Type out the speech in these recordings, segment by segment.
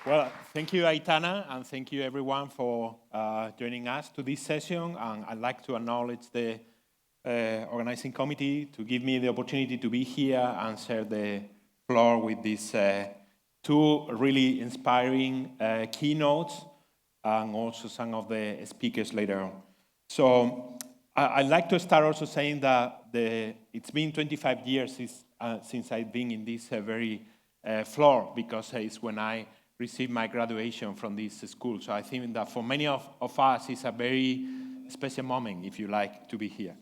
Well, thank you, Aitana, and thank you, everyone, for joining us to this session. And I'd like to acknowledge the organizing committee to give me the opportunity to be here and share the floor with these two really inspiring keynotes and also some of the speakers later on. So I'd like to start also saying that it's been 25 years since I've been in this very floor, because it's when I received my graduation from this school. So I think that for many of us, it's a very special moment, if you like, to be here.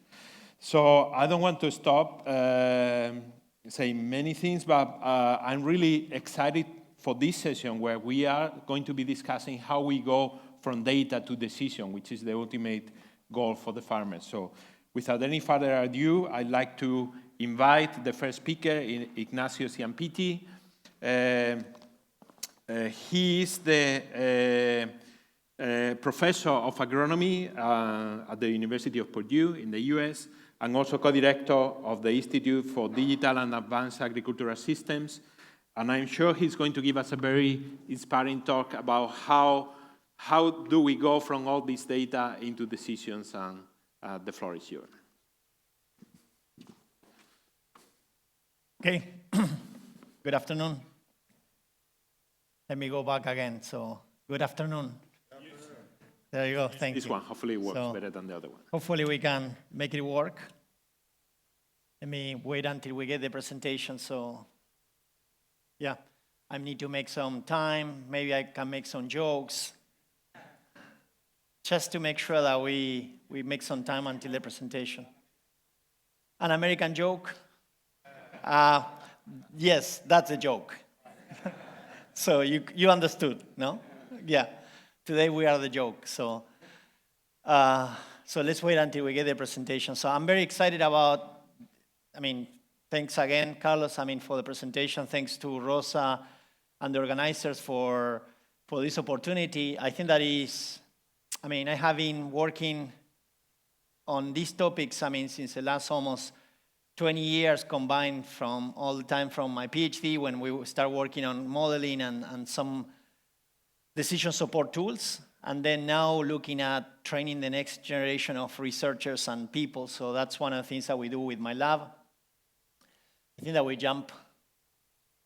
So I don't want to stop saying many things, but I'm really excited for this session where we are going to be discussing how we go from data to decision, which is the ultimate goal for the farmers. So without any further ado, I'd like to invite the first speaker, Ignacio Ciampitti. He is the professor of agronomy at the University of Purdue in the US, and also co-director of the Institute for Digital and Advanced Agricultural Systems. And I'm sure he's going to give us a very inspiring talk about how do we go from all this data into decisions, and the floor is yours. Okay, good afternoon. Let me go back again. So, good afternoon. There you go, thank you. This one hopefully works better than the other one. Hopefully we can make it work. Let me wait until we get the presentation. So, yeah, I need to make some time. Maybe I can make some jokes. Just to make sure that we make some time until the presentation. An American joke? Yes, that's a joke. So you understood, no? Yeah. Today we are the joke. So let's wait until we get the presentation. So I'm very excited about, thanks again, Carlos, for the presentation. Thanks to Rosa and the organizers for this opportunity. I think that is, I have been working on these topics, since the last almost 20 years combined from all the time from my PhD when we start working on modeling and some decision support tools, and then now looking at training the next generation of researchers and people. So that's one of the things that we do with my lab. I think that we jump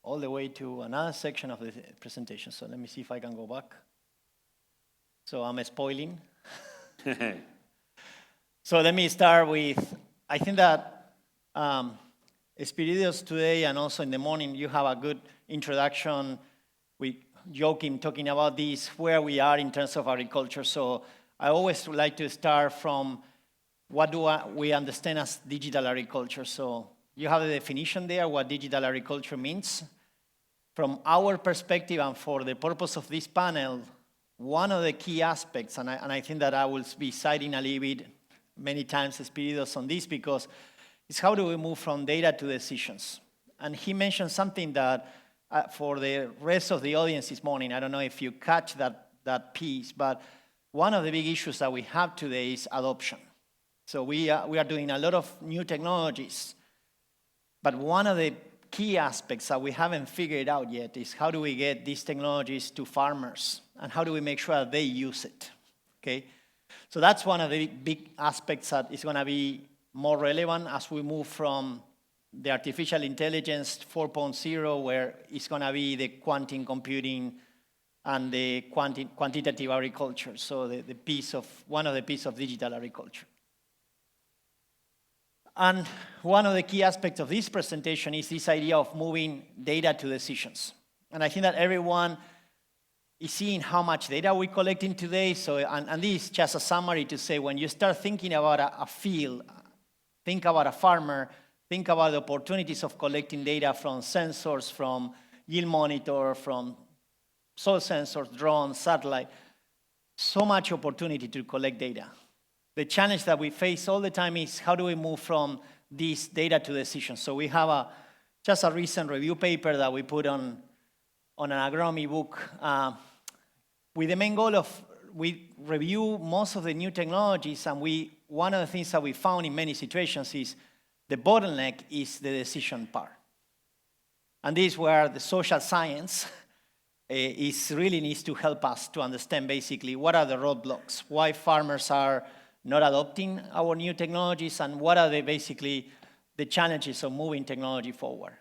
all the way to another section of the presentation. So let me see if I can go back. So I'm spoiling. So let me start with, I think that Espiridios today and also in the morning, you have a good introduction. We joking, talking about this, where we are in terms of agriculture. So I always like to start from what do we understand as digital agriculture. So you have the definition there, what digital agriculture means. From our perspective and for the purpose of this panel, one of the key aspects, and I think that I will be citing a little bit many times Espiridios on this, because it's how do we move from data to decisions. And he mentioned something that for the rest of the audience this morning, I don't know if you catch that piece, but one of the big issues that we have today is adoption. So we are doing a lot of new technologies, but one of the key aspects that we haven't figured out yet is how do we get these technologies to farmers, and how do we make sure that they use it, okay? So that's one of the big aspects that is gonna be more relevant as we move from the artificial intelligence 4.0, where it's going to be the quantum computing and the quantitative agriculture. So one of the pieces of digital agriculture. And one of the key aspects of this presentation is this idea of moving data to decisions. And I think that everyone is seeing how much data we're collecting today. So, and this is just a summary to say, when you start thinking about a field, think about a farmer, think about the opportunities of collecting data from sensors, from yield monitor, from soil sensors, drones, satellite. So much opportunity to collect data. The challenge that we face all the time is how do we move from this data to decisions. So we have just a recent review paper that we put on an agronomy book with the main goal of we review most of the new technologies, and one of the things that we found in many situations is the bottleneck is the decision part. And this is where the social science really needs to help us to understand basically what are the roadblocks, why farmers are not adopting our new technologies, and what are basically the challenges of moving technology forward.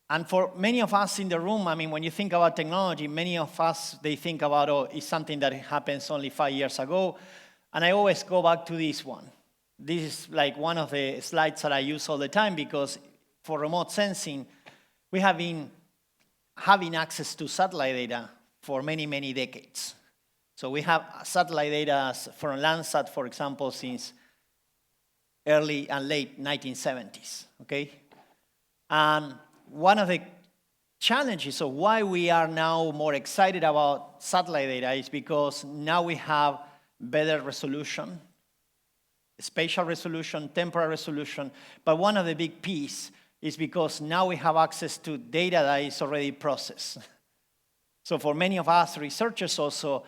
And for many of us in the room, I mean, when you think about technology, many of us, they think about, oh, it's something that happens only 5 years ago. And I always go back to this one. This is like one of the slides that I use all the time, because for remote sensing, we have been having access to satellite data for many, many decades. So we have satellite data from Landsat, for example, since early and late 1970s, okay? And one of the challenges of why we are now more excited about satellite data is because now we have better resolution, spatial resolution, temporal resolution, but one of the big pieces is because now we have access to data that is already processed. So for many of us researchers also,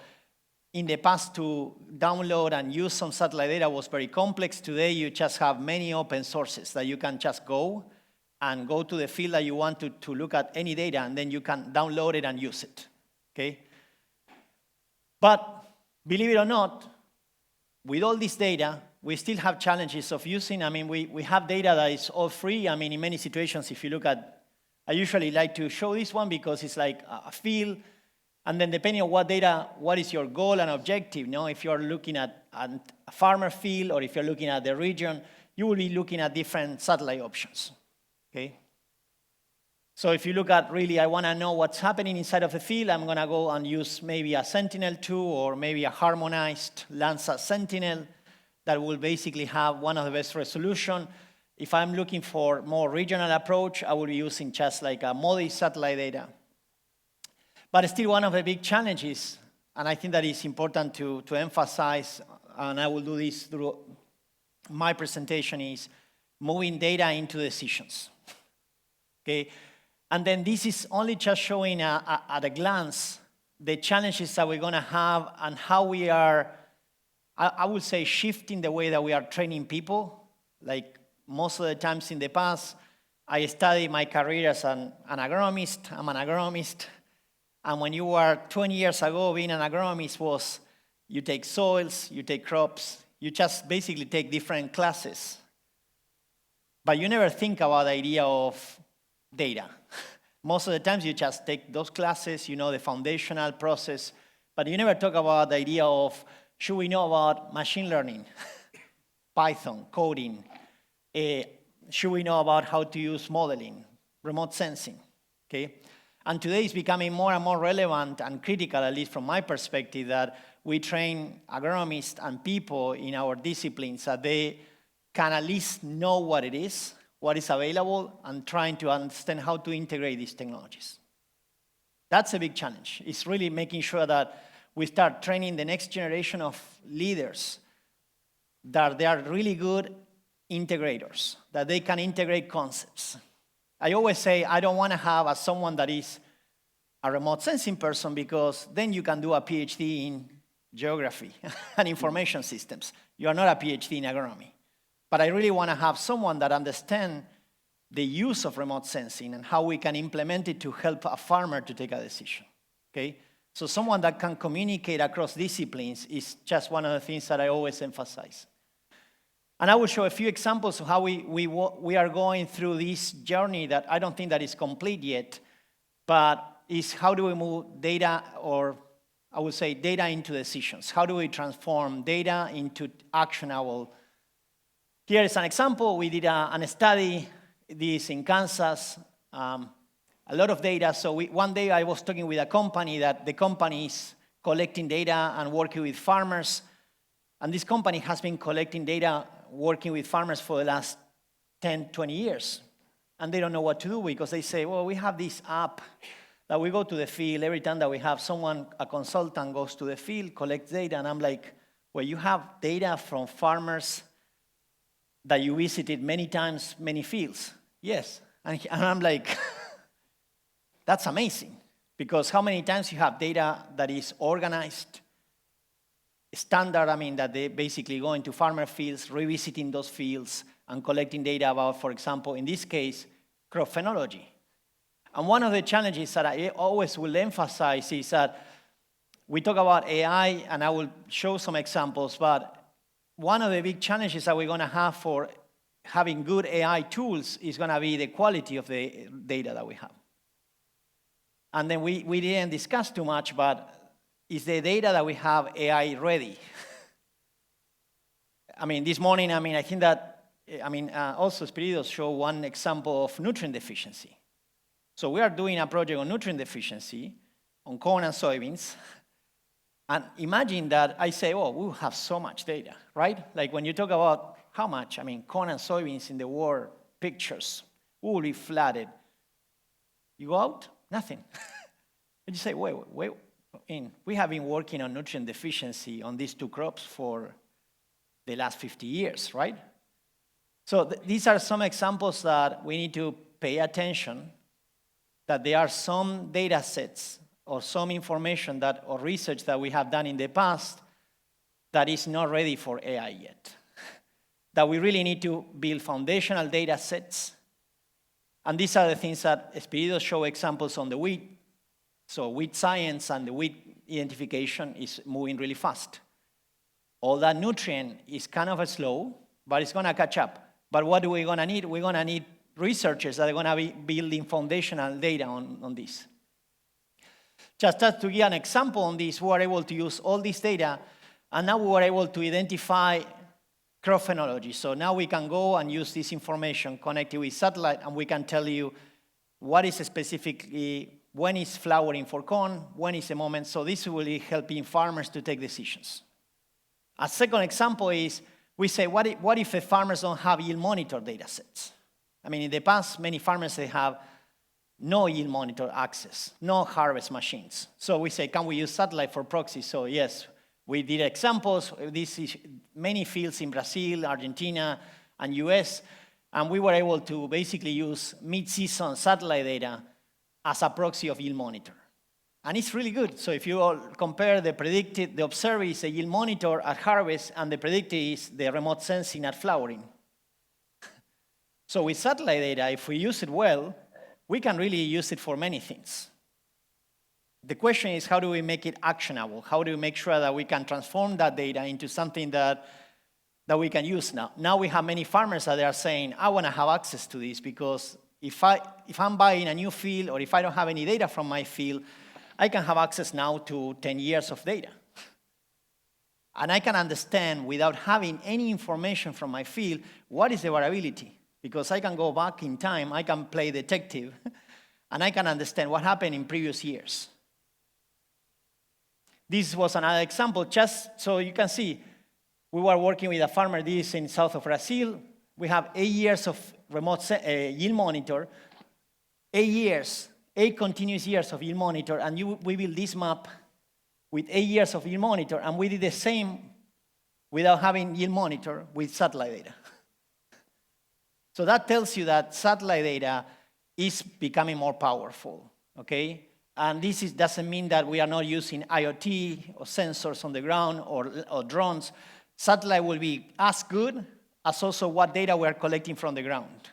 in the past to download and use some satellite data was very complex. Today you just have many open sources that you can just go to the field that you want to look at any data, and then you can download it and use it, okay? But believe it or not, with all this data, we still have challenges of using. I mean, we have data that is all free. I mean, in many situations, if you look at, I usually like to show this one because it's like a field, and then depending on what data, what is your goal and objective, you know? If you're looking at a farmer field or if you're looking at the region, you will be looking at different satellite options, okay? So if you look at really, I want to know what's happening inside of the field, I'm going to go and use maybe a Sentinel-2 or maybe a harmonized Landsat Sentinel that will basically have one of the best resolution. If I'm looking for more regional approach, I will be using just like a modest satellite data. But still one of the big challenges, and I think that is important to emphasize, and I will do this through my presentation, is moving data into decisions, okay? And then this is only just showing at a glance the challenges that we're going to have and how we are, I would say, shifting the way that we are training people. Like most of the times in the past, I studied my career as an agronomist. I'm an agronomist. And when you were 20 years ago, being an agronomist was you take soils, you take crops, you just basically take different classes. But you never think about the idea of data. Most of the times you just take those classes, you know, the foundational process, but you never talk about the idea of, should we know about machine learning, Python, coding, should we know about how to use modeling, remote sensing, okay? And today it's becoming more and more relevant and critical, at least from my perspective, that we train agronomists and people in our disciplines that they can at least know what it is, what is available, and trying to understand how to integrate these technologies. That's a big challenge. It's really making sure that we start training the next generation of leaders, that they are really good integrators, that they can integrate concepts. I always say I don't want to have someone that is a remote sensing person, because then you can do a PhD in geography and information systems. You are not a PhD in agronomy. But I really want to have someone that understands the use of remote sensing and how we can implement it to help a farmer to take a decision, okay? So someone that can communicate across disciplines is just one of the things that I always emphasize. And I will show a few examples of how we are going through this journey that I don't think that is complete yet, but is how do we move data, or I would say data into decisions? How do we transform data into actionable? Here is an example. We did a study, this in Kansas, a lot of data. So one day I was talking with a company that the company is collecting data and working with farmers. And this company has been collecting data, working with farmers for the last 10, 20 years. And they don't know what to do, because they say, well, we have this app that we go to the field. Every time that we have someone, a consultant goes to the field, collects data. And I'm like, well, you have data from farmers that you visited many times, many fields. Yes. And I'm like, that's amazing. Because how many times you have data that is organized, standard, I mean, that they basically go into farmer fields, revisiting those fields, and collecting data about, for example, in this case, crop phenology. And one of the challenges that I always will emphasize is that we talk about AI, and I will show some examples, but one of the big challenges that we're going to have for having good AI tools is going to be the quality of the data that we have. And then we didn't discuss too much, but is the data that we have AI ready? I mean, this morning, I think that, also Spiridos showed one example of nutrient deficiency. So we are doing a project on nutrient deficiency on corn and soybeans. And imagine that I say, oh, we have so much data, right? Like when you talk about how much, corn and soybeans in the world pictures, we will be flooded. You go out, nothing. And you say, wait, we have been working on nutrient deficiency on these two crops for the last 50 years, right? So these are some examples that we need to pay attention, that there are some data sets or some information or research that we have done in the past that is not ready for AI yet. That we really need to build foundational data sets. And these are the things that Spiridos show examples on the wheat. So wheat science and the wheat identification is moving really fast. All that nutrient is kind of slow, but it's going to catch up. But what are we going to need? We're going to need researchers that are going to be building foundational data on this. Just to give an example on this, we were able to use all this data, and now we were able to identify crop phenology. So now we can go and use this information connected with satellite, and we can tell you what is specifically, when is flowering for corn, when is the moment. So this will be helping farmers to take decisions. A second example is, we say, what if the farmers don't have yield monitor data sets? In the past, many farmers, they have no yield monitor access, no harvest machines. So we say, can we use satellite for proxy? So yes, we did examples. This is many fields in Brazil, Argentina, and US, and we were able to basically use mid-season satellite data as a proxy of yield monitor. And it's really good. So if you all compare the observed is a yield monitor at harvest, and the predicted is the remote sensing at flowering. So with satellite data, if we use it well, we can really use it for many things. The question is, how do we make it actionable? How do we make sure that we can transform that data into something that we can use now? Now we have many farmers that are saying, I want to have access to this, because if I'm buying a new field, or if I don't have any data from my field, I can have access now to 10 years of data. And I can understand, without having any information from my field, what is the variability. Because I can go back in time, I can play detective, and I can understand what happened in previous years. This was another example, just so you can see. We were working with a farmer, this in south of Brazil. We have 8 years of remote yield monitor, 8 continuous years of yield monitor, and we built this map with 8 years of yield monitor, and we did the same without having yield monitor with satellite data. So that tells you that satellite data is becoming more powerful, okay? And this doesn't mean that we are not using IoT or sensors on the ground or drones. Satellite will be as good as also what data we are collecting from the ground.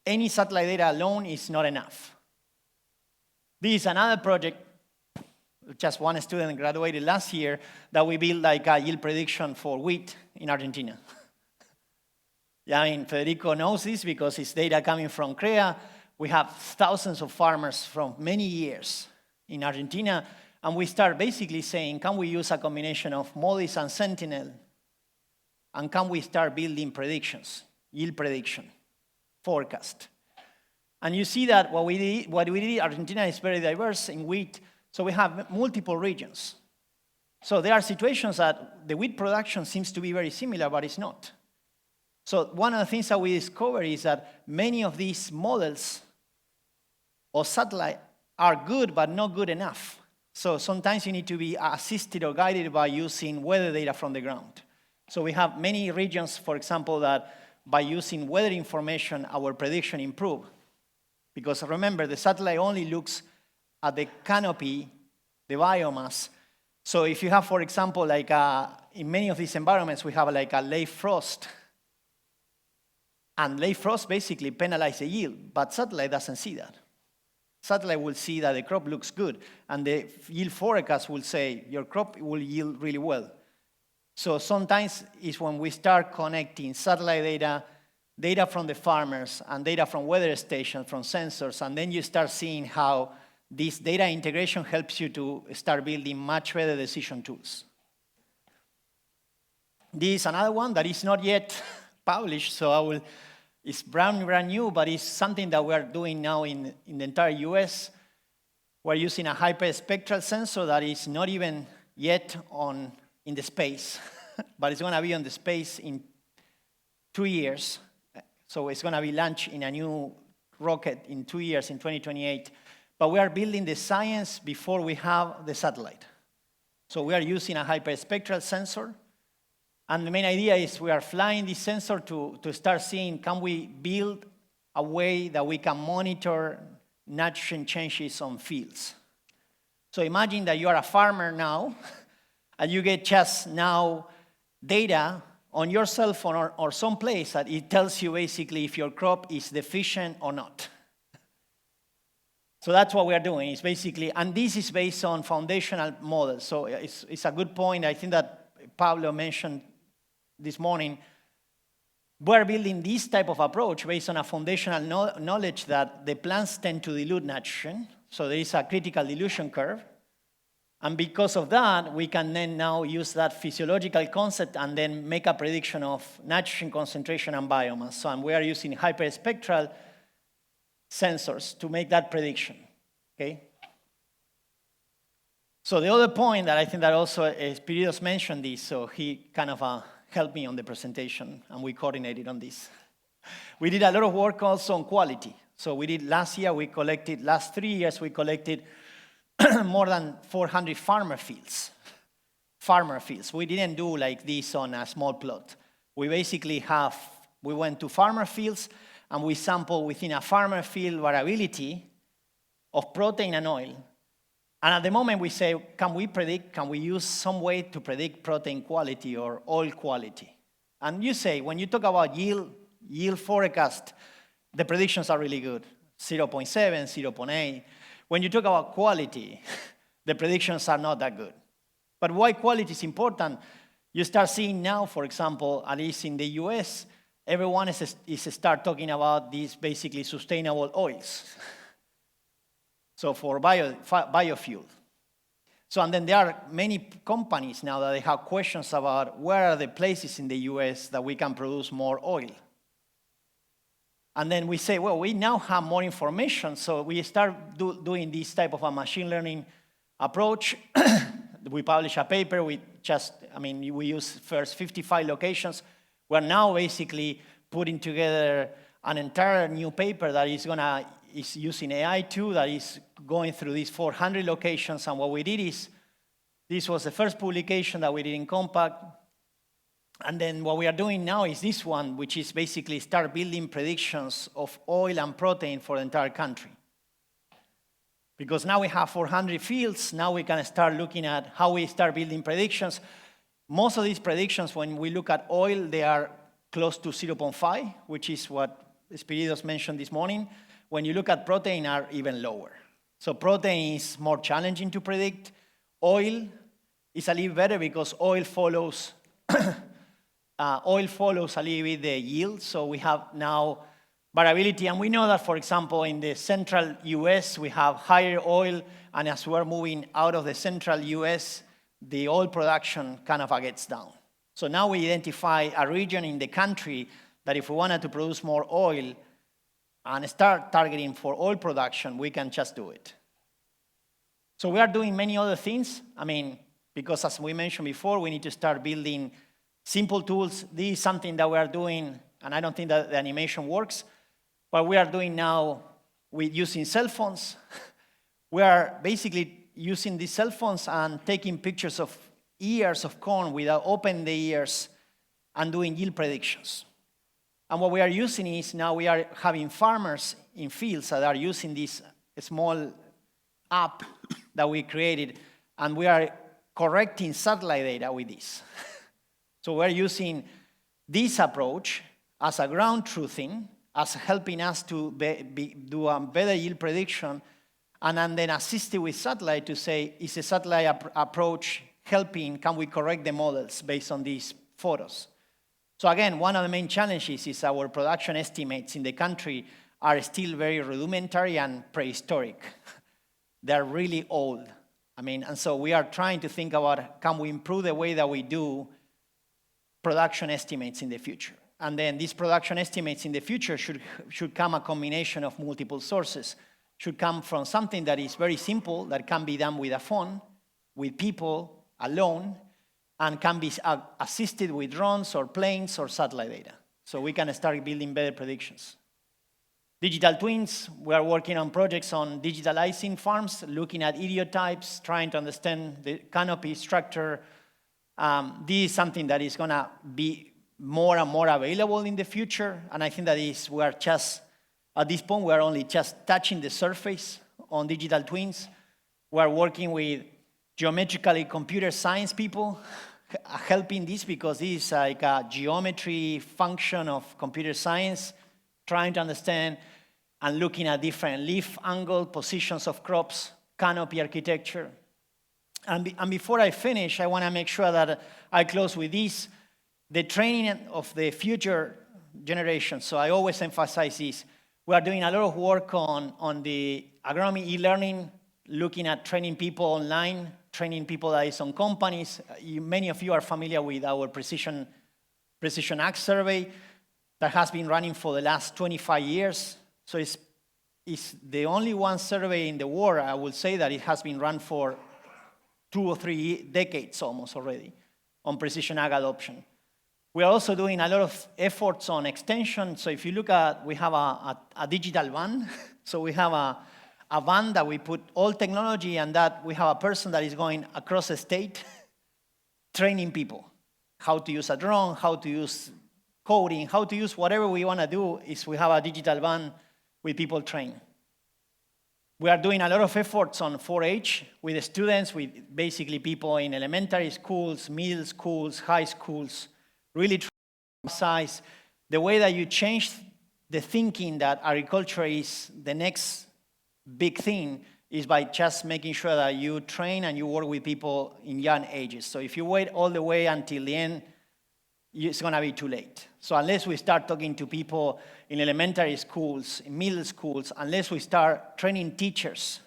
Any satellite data alone is not enough. This is another project, just one student graduated last year, that we built like a yield prediction for wheat in Argentina. Yeah, Federico knows this because it's data coming from CREA. We have thousands of farmers from many years in Argentina, and we start basically saying, can we use a combination of MODIS and Sentinel? And can we start building predictions, yield prediction, forecast? And you see that what we did, Argentina is very diverse in wheat, so we have multiple regions. So there are situations that the wheat production seems to be very similar, but it's not. So one of the things that we discovered is that many of these models or satellite are good, but not good enough. So sometimes you need to be assisted or guided by using weather data from the ground. So we have many regions, for example, that by using weather information, our prediction improve. Because remember, the satellite only looks at the canopy, the biomass. So if you have, for example, like in many of these environments, we have like a late frost. And late frost basically penalizes the yield, but satellite doesn't see that. satellite will see that the crop looks good, and the yield forecast will say your crop will yield really well. So sometimes it's when we start connecting satellite data, data from the farmers, and data from weather stations, from sensors, and then you start seeing how this data integration helps you to start building much better decision tools. This is another one that is not yet published, so it's brand new, but it's something that we are doing now in the entire US. We're using a hyperspectral sensor that is not even yet in the space, but it's going to be on the space in 2 years. So it's going to be launched in a new rocket in 2 years, in 2028. But we are building the science before we have the satellite. So we are using a hyperspectral sensor. And the main idea is we are flying this sensor to start seeing, can we build a way that we can monitor nitrogen changes on fields? So imagine that you are a farmer now, and you get just now data on your cell phone or someplace that it tells you basically if your crop is deficient or not. So that's what we are doing. It's basically, and this is based on foundational models. So it's a good point. I think that Pablo mentioned this morning. We're building this type of approach based on a foundational knowledge that the plants tend to dilute nitrogen. So there is a critical dilution curve. And because of that, we can then now use that physiological concept and then make a prediction of nitrogen concentration and biomass. So we are using hyperspectral sensors to make that prediction, okay? So the other point that I think that also Spiridos mentioned this, so he kind of helped me on the presentation, and we coordinated on this. We did a lot of work also on quality. So we did last 3 years, we collected more than 400 farmer fields. We didn't do like this on a small plot. We basically we went to farmer fields and we sampled within a farmer field variability of protein and oil. And at the moment we say, can we use some way to predict protein quality or oil quality? And you say, when you talk about yield forecast, the predictions are really good, 0.7, 0.8. When you talk about quality, the predictions are not that good. But why quality is important? You start seeing now, for example, at least in the US, everyone is start talking about these basically sustainable oils. So for biofuel. So and then there are many companies now that they have questions about where are the places in the US that we can produce more oil. And then we say, well, we now have more information, so we start doing this type of a machine learning approach. We publish a paper, we use first 55 locations. We're now basically putting together an entire new paper that is using AI too, that is going through these 400 locations. And what we did is, this was the first publication that we did in Compact. And then what we are doing now is this one, which is basically start building predictions of oil and protein for the entire country. Because now we have 400 fields, now we can start looking at how we start building predictions. Most of these predictions, when we look at oil, they are close to 0.5, which is what Spiridos mentioned this morning. When you look at protein, are even lower. So protein is more challenging to predict. Oil is a little better because oil follows a little bit the yield, so we have now variability. And we know that, for example, in the central US, we have higher oil, and as we're moving out of the central US, the oil production kind of gets down. So now we identify a region in the country that if we wanted to produce more oil and start targeting for oil production, we can just do it. So we are doing many other things. Because as we mentioned before, we need to start building simple tools. This is something that we are doing, and I don't think that the animation works, but we are doing now with using cell phones. We are basically using these cell phones and taking pictures of ears of corn without opening the ears and doing yield predictions. And what we are using is now we are having farmers in fields that are using this small app that we created, and we are correcting satellite data with this. So we're using this approach as a ground truthing, as helping us to do a better yield prediction and then assisted with satellite to say, is a satellite approach helping? Can we correct the models based on these photos? So again, one of the main challenges is our production estimates in the country are still very rudimentary and prehistoric. They're really old. And so we are trying to think about, can we improve the way that we do production estimates in the future? And then these production estimates in the future should come a combination of multiple sources. Should come from something that is very simple, that can be done with a phone, with people alone, and can be assisted with drones or planes or satellite data. So we can start building better predictions. Digital twins, we are working on projects on digitalizing farms, looking at idiotypes, trying to understand the canopy structure. This is something that is going to be more and more available in the future. And I think that we are just, at this point, we are only just touching the surface on digital twins. We are working with geometrically computer science people helping this, because this is like a geometry function of computer science, trying to understand and looking at different leaf angle, positions of crops, canopy architecture. And before I finish, I want to make sure that I close with this, the training of the future generation. So I always emphasize this. We are doing a lot of work on the agronomy e-learning, looking at training people online, training people that is on companies. Many of you are familiar with our Precision Ag survey that has been running for the last 25 years. So it's the only one survey in the world, I would say, that it has been run for 2 or 3 decades almost already on precision ag adoption. We are also doing a lot of efforts on extension. So if you look at, we have a digital van. So we have a van that we put all technology, and that we have a person that is going across the state training people how to use a drone, how to use coding, how to use whatever we want to do. Is we have a digital van with people trained. We are doing a lot of efforts on 4-H with the students, with basically people in elementary schools, middle schools, high schools, really trying to emphasize the way that you change the thinking that agriculture is the next big thing is by just making sure that you train and you work with people in young ages. So if you wait all the way until the end, it's going to be too late. So unless we start talking to people in elementary schools, in middle schools, unless we start training teachers,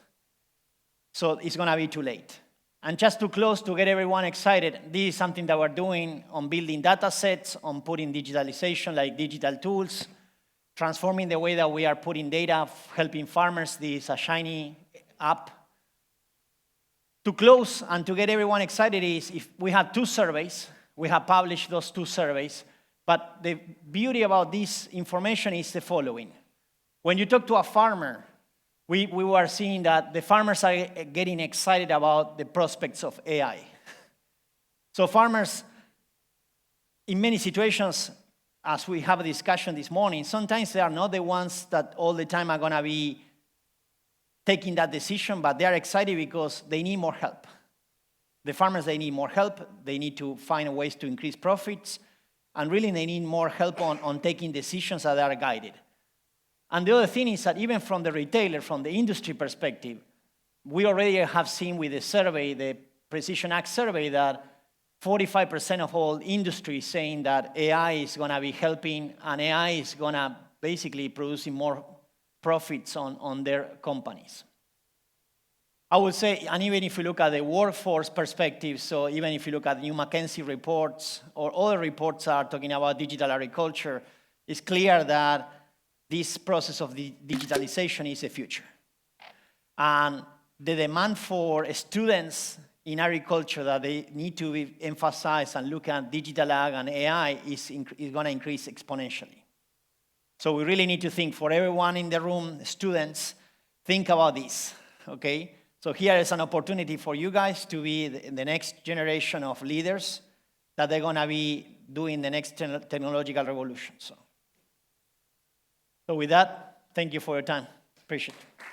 so it's going to be too late. And just to close, to get everyone excited, this is something that we're doing on building data sets, on putting digitalization like digital tools, transforming the way that we are putting data, helping farmers. This is a shiny app. To close and to get everyone excited is, if we have 2 surveys, we have published those 2 surveys, but the beauty about this information is the following. When you talk to a farmer, we were seeing that the farmers are getting excited about the prospects of AI. So farmers, in many situations, as we have a discussion this morning, sometimes they are not the ones that all the time are going to be taking that decision, but they are excited because they need more help. The farmers, they need more help. They need to find ways to increase profits. And really, they need more help on taking decisions that are guided. And the other thing is that even from the retailer, from the industry perspective, we already have seen with the survey, the Precision Ag survey, that 45% of all industry saying that AI is going to be helping, and AI is going to basically producing more profits on their companies. I would say, and even if you look at the workforce perspective, so even if you look at new McKinsey reports or other reports are talking about digital agriculture, it's clear that this process of the digitalization is the future. And the demand for students in agriculture that they need to be emphasized and look at digital ag and AI is going to increase exponentially. So we really need to think, for everyone in the room, students, think about this, okay? So here is an opportunity for you guys to be the next generation of leaders that they're going to be doing the next technological revolution. So with that, thank you for your time. Appreciate it.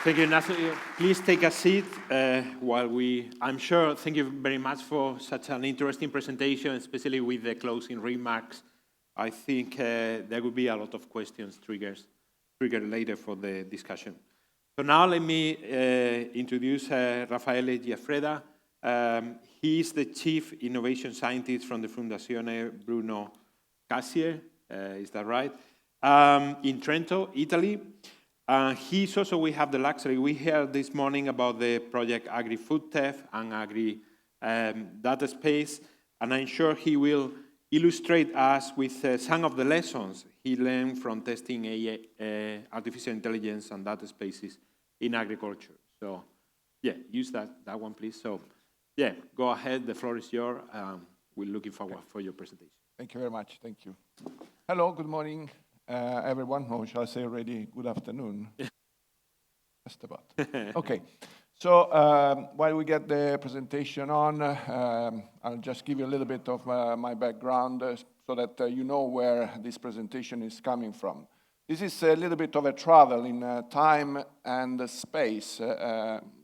Thank you, Ignacio. Please take a seat I'm sure, thank you very much for such an interesting presentation, especially with the closing remarks I think there will be a lot of questions triggered later for the discussion. So now let me introduce Raffaele Giaffreda. He is the Chief Innovation Scientist from the Fondazione Bruno Kessler, is that right? In Trento, Italy. He's also, we have the luxury, we heard this morning about the project Agri-Food TEF and Agri Data Space, and I'm sure he will illustrate us with some of the lessons he learned from testing artificial intelligence and data spaces in agriculture. So, yeah, use that one, please. So, yeah, go ahead. The floor is yours. We're looking forward for your presentation. Thank you very much. Thank you. Hello, good morning, everyone. Or shall I say already good afternoon? Just about. Okay. So while we get the presentation on, I'll just give you a little bit of my background so that you know where this presentation is coming from. This is a little bit of a travel in time and space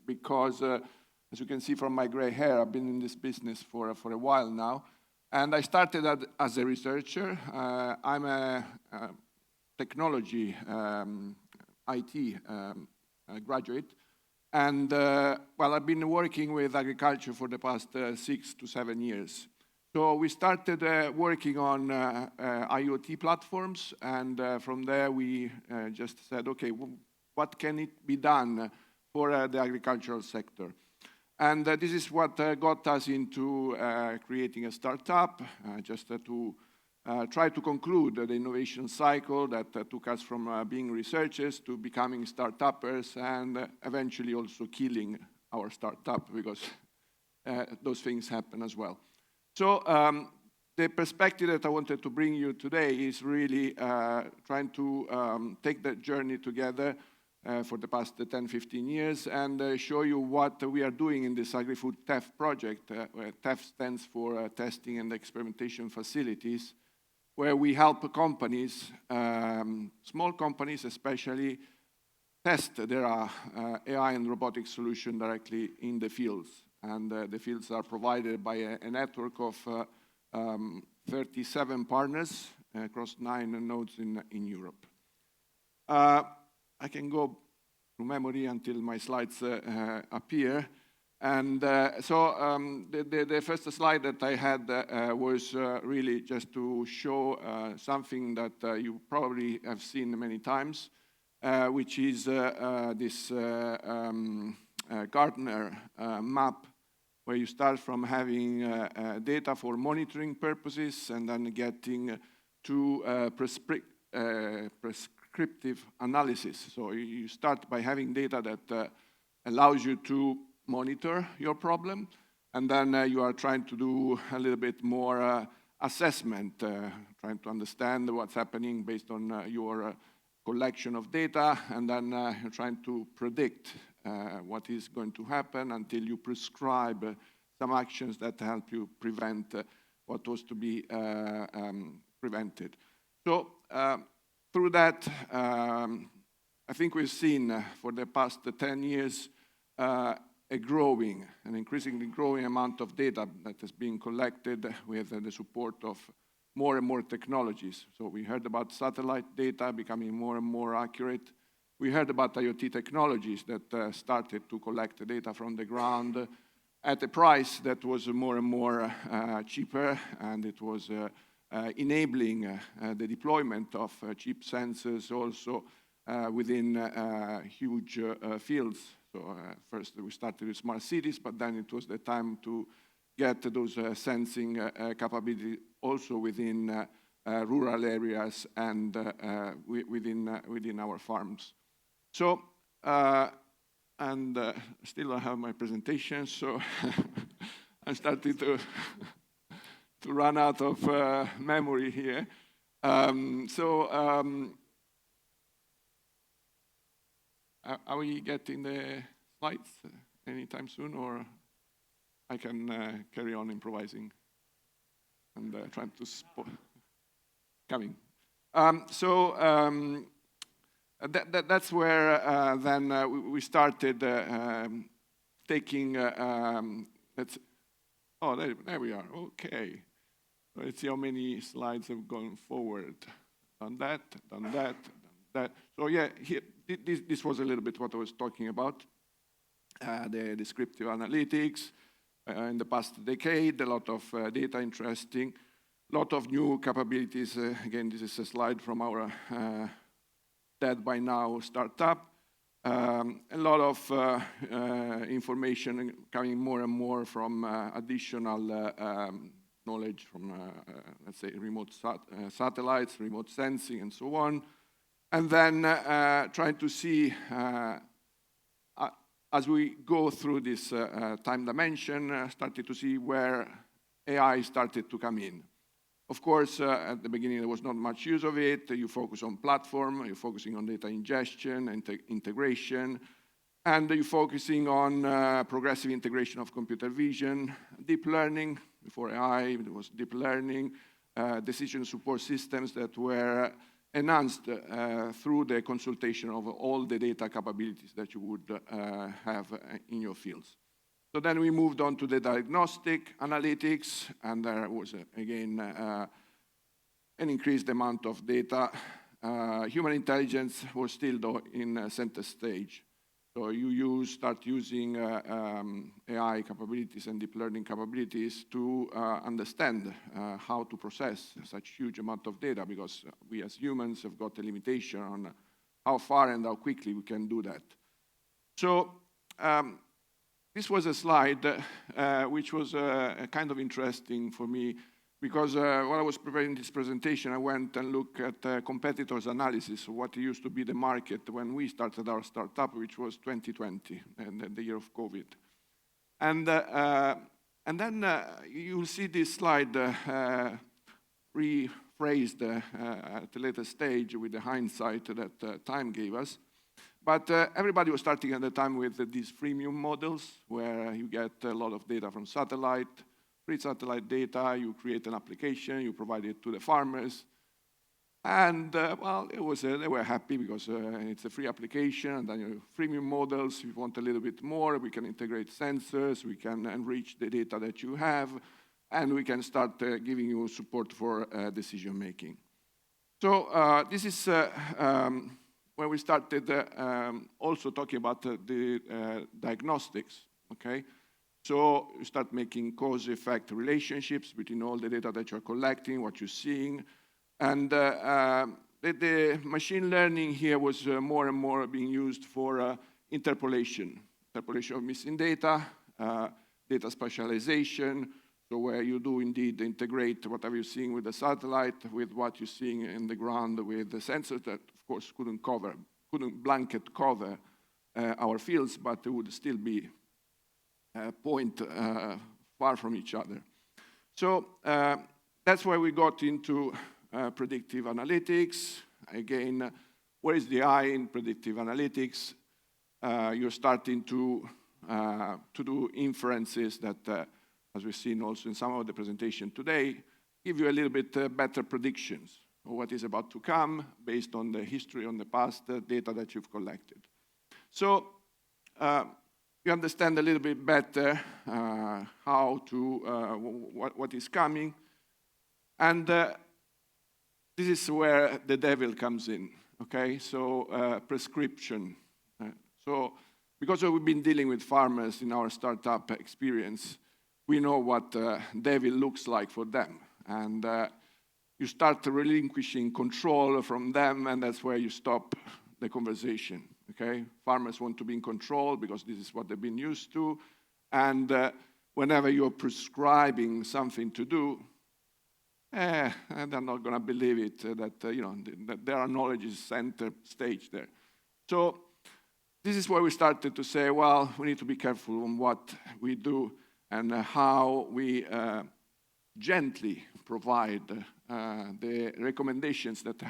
because, as you can see from my gray hair, I've been in this business for a while now. And I started as a researcher. I'm a technology IT graduate. And, well, I've been working with agriculture for the past 6 to 7 years. So we started working on IoT platforms, and from there we just said, okay, what can it be done for the agricultural sector? And this is what got us into creating a startup, just to try to conclude the innovation cycle that took us from being researchers to becoming startuppers and eventually also killing our startup because those things happen as well. So the perspective that I wanted to bring you today is really trying to take that journey together for the past 10, 15 years and show you what we are doing in this Agri-Food TEF project. TEF stands for Testing and Experimentation Facilities, where we help companies, small companies especially, test their AI and robotic solution directly in the fields. And the fields are provided by a network of 37 partners across 9 nodes in Europe. I can go through memory until my slides appear. And so the first slide that I had was really just to show something that you probably have seen many times, which is this Gartner map, where you start from having data for monitoring purposes and then getting to prescriptive analysis. So you start by having data that allows you to monitor your problem, and then you are trying to do a little bit more assessment, trying to understand what's happening based on your collection of data, and then you're trying to predict what is going to happen until you prescribe some actions that help you prevent what was to be prevented. So through that, I think we've seen for the past 10 years an increasingly growing amount of data that is being collected with the support of more and more technologies. So we heard about satellite data becoming more and more accurate. We heard about IoT technologies that started to collect the data from the ground at a price that was more and more cheaper, and it was enabling the deployment of cheap sensors also within huge fields. So first we started with smart cities, but then it was the time to get those sensing capability also within rural areas and within our farms. So, still I have my presentation, so I'm starting to run out of memory here. Are we getting the slides anytime soon, or I can carry on improvising and trying to coming? That's where then we started taking. There we are. Okay. Let's see how many slides have gone forward. Done that, done that, done that. So yeah, here, this was a little bit what I was talking about. The descriptive analytics. In the past decade, a lot of data interesting, a lot of new capabilities. Again, this is a slide from our dead by now startup. A lot of information coming more and more from additional knowledge from, let's say, remote satellites, remote sensing, and so on. And then trying to see, as we go through this time dimension, started to see where AI started to come in. Of course, at the beginning, there was not much use of it. You focus on platform, you're focusing on data ingestion and integration, and you're focusing on progressive integration of computer vision, deep learning. Before AI, there was deep learning, decision support systems that were enhanced through the consultation of all the data capabilities that you would have in your fields. So then we moved on to the diagnostic analytics, and there was, again, an increased amount of data. Human intelligence was still, though, in center stage. So you start using AI capabilities and deep learning capabilities to understand how to process such huge amount of data, because we as humans have got a limitation on how far and how quickly we can do that. So this was a slide which was kind of interesting for me, because while I was preparing this presentation, I went and looked at competitors' analysis of what used to be the market when we started our startup, which was 2020, and the year of COVID. And then you'll see this slide rephrased at a later stage with the hindsight that time gave us. But everybody was starting at the time with these freemium models, where you get a lot of data from satellite, free satellite data, you create an application, you provide it to the farmers. And, well, they were happy because it's a free application, and then your freemium models, if you want a little bit more, we can integrate sensors, we can enrich the data that you have, and we can start giving you support for decision making. So this is where we started also talking about the diagnostics, okay? So you start making cause-effect relationships between all the data that you're collecting, what you're seeing. And the machine learning here was more and more being used for interpolation of missing data, data spatialization, so where you do indeed integrate whatever you're seeing with the satellite with what you're seeing in the ground with the sensors that, of course, couldn't blanket cover our fields, but they would still be point far from each other. So that's why we got into predictive analytics. Again, where is the I in predictive analytics? You're starting to do inferences that, as we've seen also in some of the presentation today, give you a little bit better predictions of what is about to come based on the history, on the past data that you've collected. So you understand a little bit better how to, what is coming. And this is where the devil comes in, okay? So prescription. So because we've been dealing with farmers in our startup experience, we know what devil looks like for them. And you start relinquishing control from them, and that's where you stop the conversation. Okay, farmers want to be in control because this is what they've been used to, and whenever you're prescribing something to do, they're not going to believe it that that their knowledge is center stage there. So this is where we started to say, well, we need to be careful on what we do and how we gently provide the recommendations that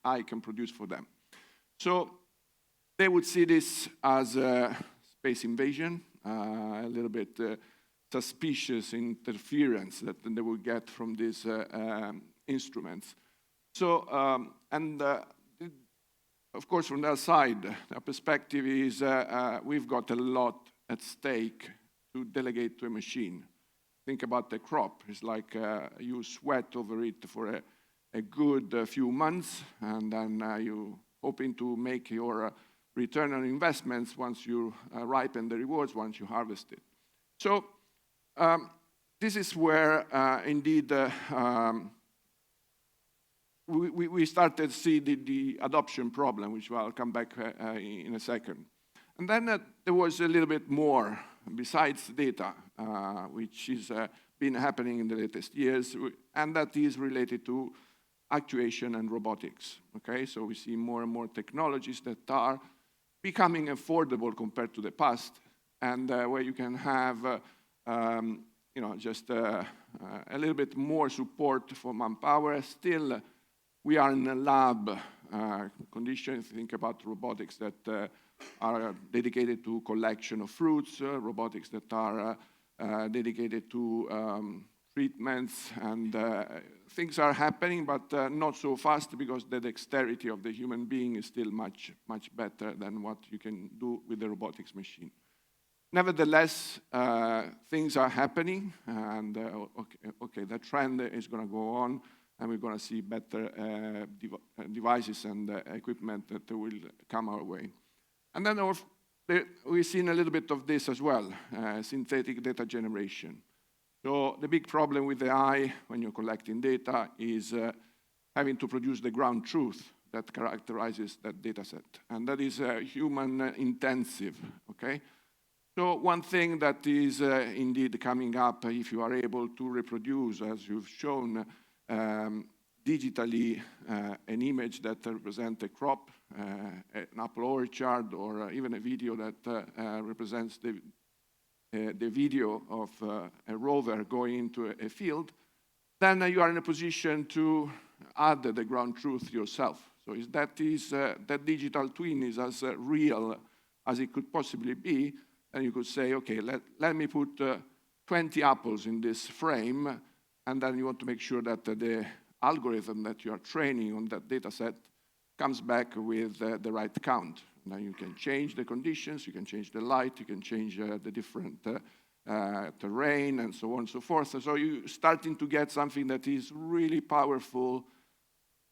I can produce for them. So they would see this as a space invasion, a little bit suspicious interference that they would get from these instruments. So, of course, from their side, their perspective is we've got a lot at stake to delegate to a machine. think about the crop. It's like you sweat over it for a good few months, and then you hoping to make your return on investments once you ripen the rewards, once you harvest it. So this is where indeed we started to see the adoption problem, which I'll come back in a second. And then there was a little bit more besides data, which is been happening in the latest years, and that is related to actuation and robotics. Okay, so we see more and more technologies that are becoming affordable compared to the past, and where you can have just a little bit more support for manpower. Still, we are in a lab condition. If you think about robotics that are dedicated to collection of fruits, robotics that are dedicated to treatments, and things are happening, but not so fast, because the dexterity of the human being is still much, much better than what you can do with the robotics machine. Nevertheless, things are happening, and okay, that trend is going to go on, and we're going to see better devices and equipment that will come our way. And then we've seen a little bit of this as well, synthetic data generation. So the big problem with AI when you're collecting data is having to produce the ground truth that characterizes that data set. And that is human intensive, okay? So one thing that is indeed coming up, if you are able to reproduce, as you've shown, digitally an image that represents a crop, an apple orchard, or even a video that represents the video of a rover going into a field, then you are in a position to add the ground truth yourself. So that digital twin is as real as it could possibly be, and you could say, okay, let me put 20 apples in this frame, and then you want to make sure that the algorithm that you are training on that data set comes back with the right count. Now you can change the conditions, you can change the light, you can change the different terrain, and so on and so forth. So you're starting to get something that is really powerful,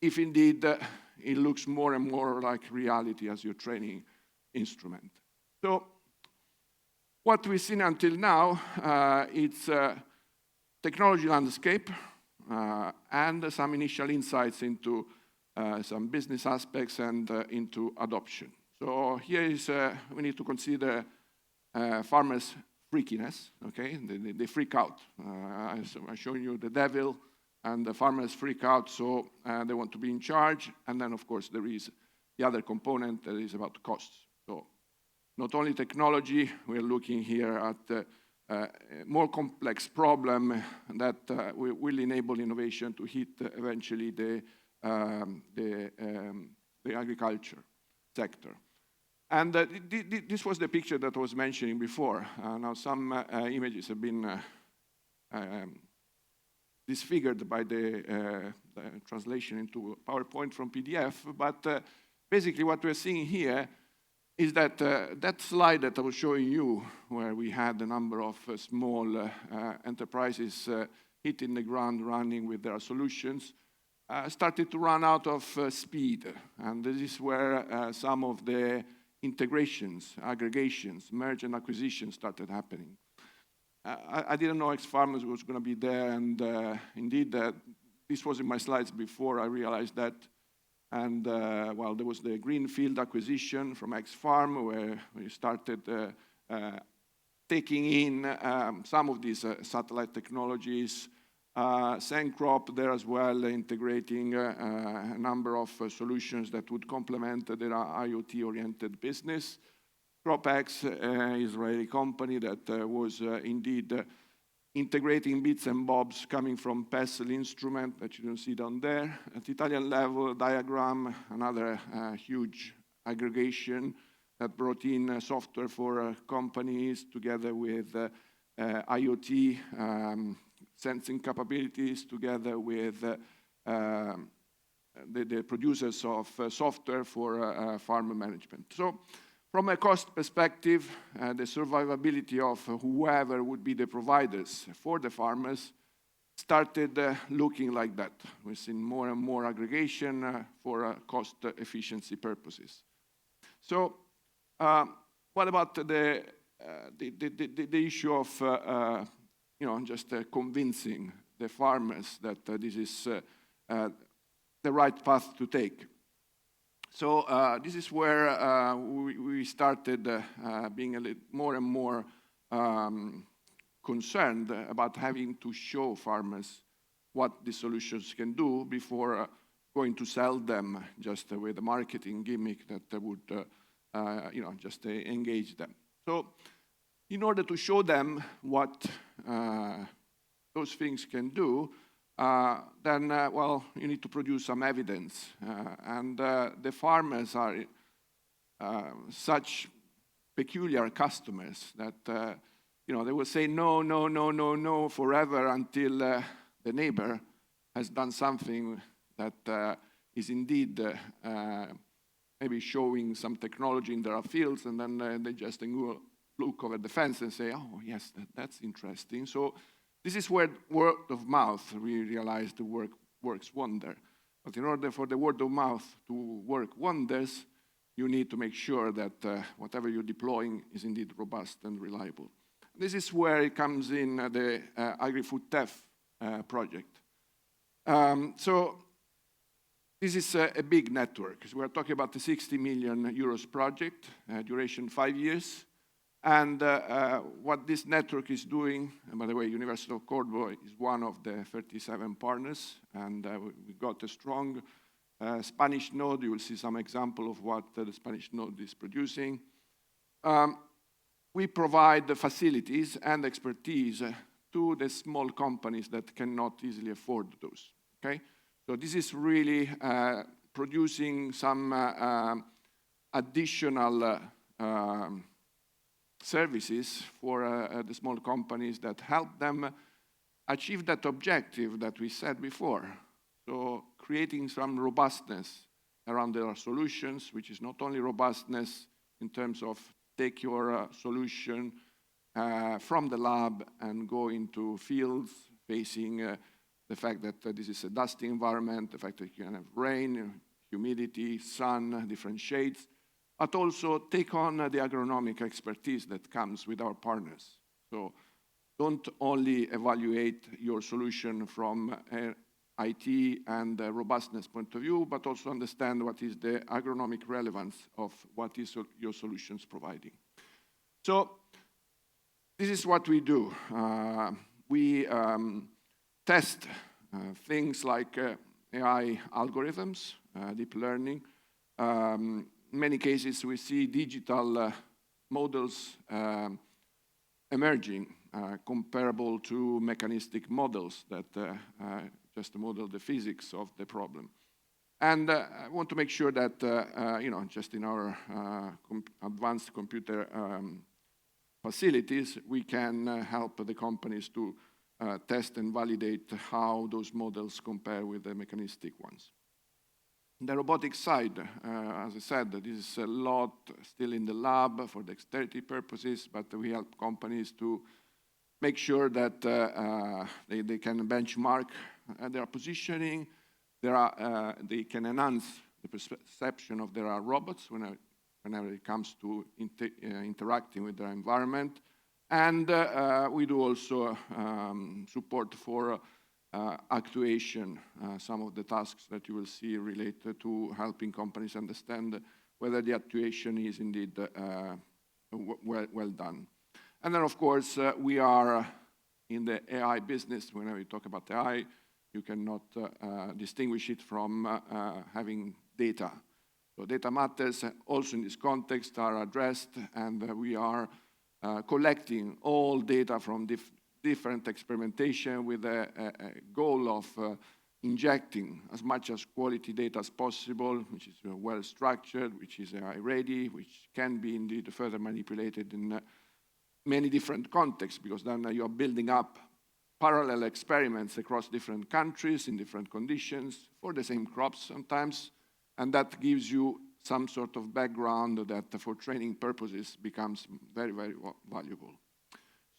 if indeed it looks more and more like reality as your training instrument. So what we've seen until now, it's technology landscape and some initial insights into some business aspects and into adoption. So here is, we need to consider farmers' freakiness, okay? They freak out. I'm showing you the devil, and the farmers freak out, so they want to be in charge. And then, of course, there is the other component that is about costs. So not only technology, we're looking here at a more complex problem that will enable innovation to hit eventually the agriculture sector. And this was the picture that I was mentioning before. Now some images have been disfigured by the translation into PowerPoint from PDF, but basically what we're seeing here is that that slide that I was showing you, where we had a number of small enterprises hitting the ground running with their solutions, started to run out of speed. And this is where some of the integrations, aggregations, merge and acquisitions started happening. I didn't know X-Farmers was going to be there, and indeed, this was in my slides before I realized that. And well, there was the greenfield acquisition from X-Farm, where we started taking in some of these satellite technologies. Sencrop there as well, integrating a number of solutions that would complement their IoT-oriented business. CropX, Israeli company that was indeed integrating bits and bobs coming from Pestle instrument that you don't see down there. At Italian level, Diagram, another huge aggregation that brought in software for companies together with IoT sensing capabilities, together with the producers of software for farm management. So From a cost perspective, the survivability of whoever would be the providers for the farmers started looking like that. We've seen more and more aggregation for cost efficiency purposes. So what about the issue of just convincing the farmers that this is the right path to take? So this is where we started being a little more and more concerned about having to show farmers what the solutions can do before going to sell them just with a marketing gimmick that would just engage them. So in order to show them what those things can do, then, well, you need to produce some evidence. And the farmers are such peculiar customers that, they will say no, no, no, no, no forever until the neighbor has done something that is indeed maybe showing some technology in their fields, and then they just look over the fence and say, oh, yes, that's interesting. So this is where word of mouth, we realize the works wonder. But in order for the word of mouth to work wonders, you need to make sure that whatever you're deploying is indeed robust and reliable. This is where it comes in the Agri-Food TEF project. So this is a big network. So we're talking about the 60 million euros project, duration 5 years. And what this network is doing, and by the way, University of Córdoba is one of the 37 partners, and we got a strong Spanish node. You will see some example of what the Spanish node is producing. We provide the facilities and expertise to the small companies that cannot easily afford those, okay? So this is really producing some additional services for the small companies that help them achieve that objective that we said before. So creating some robustness around their solutions, which is not only robustness in terms of take your solution from the lab and go into fields facing the fact that this is a dusty environment, the fact that you can have rain, humidity, sun, different shades, but also take on the agronomic expertise that comes with our partners. So don't only evaluate your solution from an IT and robustness point of view, but also understand what is the agronomic relevance of what is your solutions providing. So this is what we do. We test things like AI algorithms, deep learning. In many cases, we see digital models emerging, comparable to mechanistic models that just model the physics of the problem. And I want to make sure that, just in our advanced computer facilities, we can help the companies to test and validate how those models compare with the mechanistic ones. The robotics side, as I said, this is a lot still in the lab for dexterity purposes, but we help companies to make sure that they can benchmark their positioning, they can enhance the perception of their robots whenever it comes to interacting with their environment. And we do also support for actuation, some of the tasks that you will see related to helping companies understand whether the actuation is indeed well done. And then, of course, we are in the AI business. Whenever we talk about AI, you cannot distinguish it from having data. So data matters also in this context are addressed, and we are collecting all data from different experimentation with a goal of injecting as much as quality data as possible, which is well structured, which is AI ready, which can be indeed further manipulated in many different contexts, because then you are building up parallel experiments across different countries in different conditions for the same crops sometimes, and that gives you some sort of background that for training purposes becomes very, very valuable.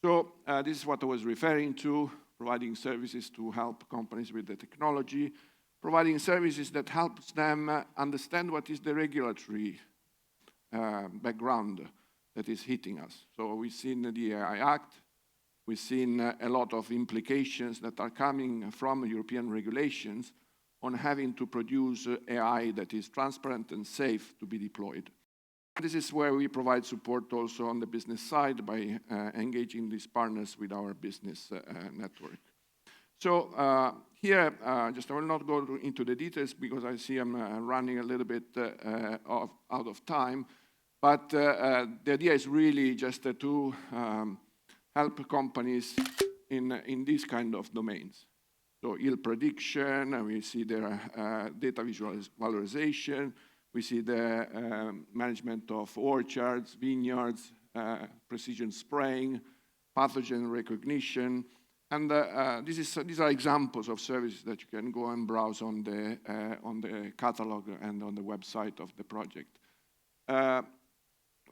So this is what I was referring to, providing services to help companies with the technology, providing services that helps them understand what is the regulatory background that is hitting us. So we've seen the AI Act, we've seen a lot of implications that are coming from European regulations on having to produce AI that is transparent and safe to be deployed. This is where we provide support also on the business side by engaging these partners with our business network. So here, I will not go into the details because I see I'm running a little bit out of time, but the idea is really just to help companies in these kind of domains. So yield prediction, we see their data visualization, we see the management of orchards, vineyards, precision spraying, pathogen recognition, and these are examples of services that you can go and browse on the catalog and on the website of the project.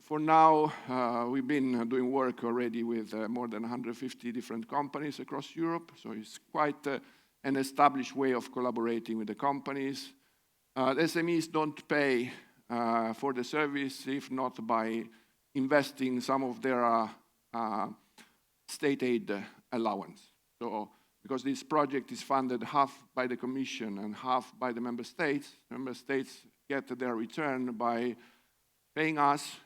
For now, we've been doing work already with more than 150 different companies across Europe, so it's quite an established way of collaborating with the companies. The SMEs don't pay for the service if not by investing some of their state aid allowance. So, because this project is funded half by the Commission and half by the member states get their return by paying us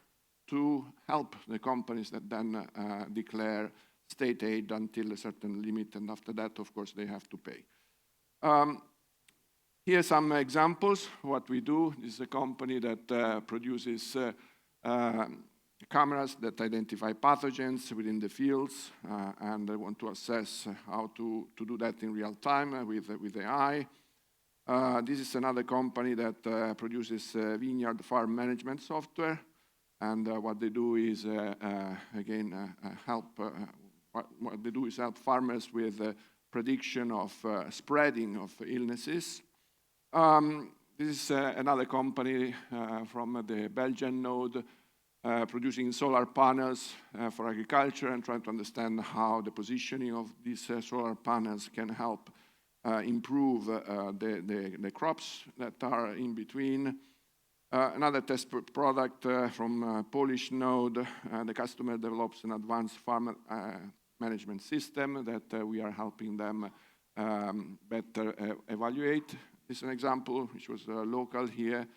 to help the companies that then declare state aid until a certain limit, and after that, of course, they have to pay. Here are some examples of what we do. This is a company that produces cameras that identify pathogens within the fields, and they want to assess how to do that in real time with AI. This is another company that produces vineyard farm management software, and what they do is, help farmers with prediction of spreading of illnesses. This is another company from the Belgian node producing solar panels for agriculture and trying to understand how the positioning of these solar panels can help improve the crops that are in between. Another test product from Polish node, the customer develops an advanced farm management system that we are helping them better evaluate. This is an example which was local here,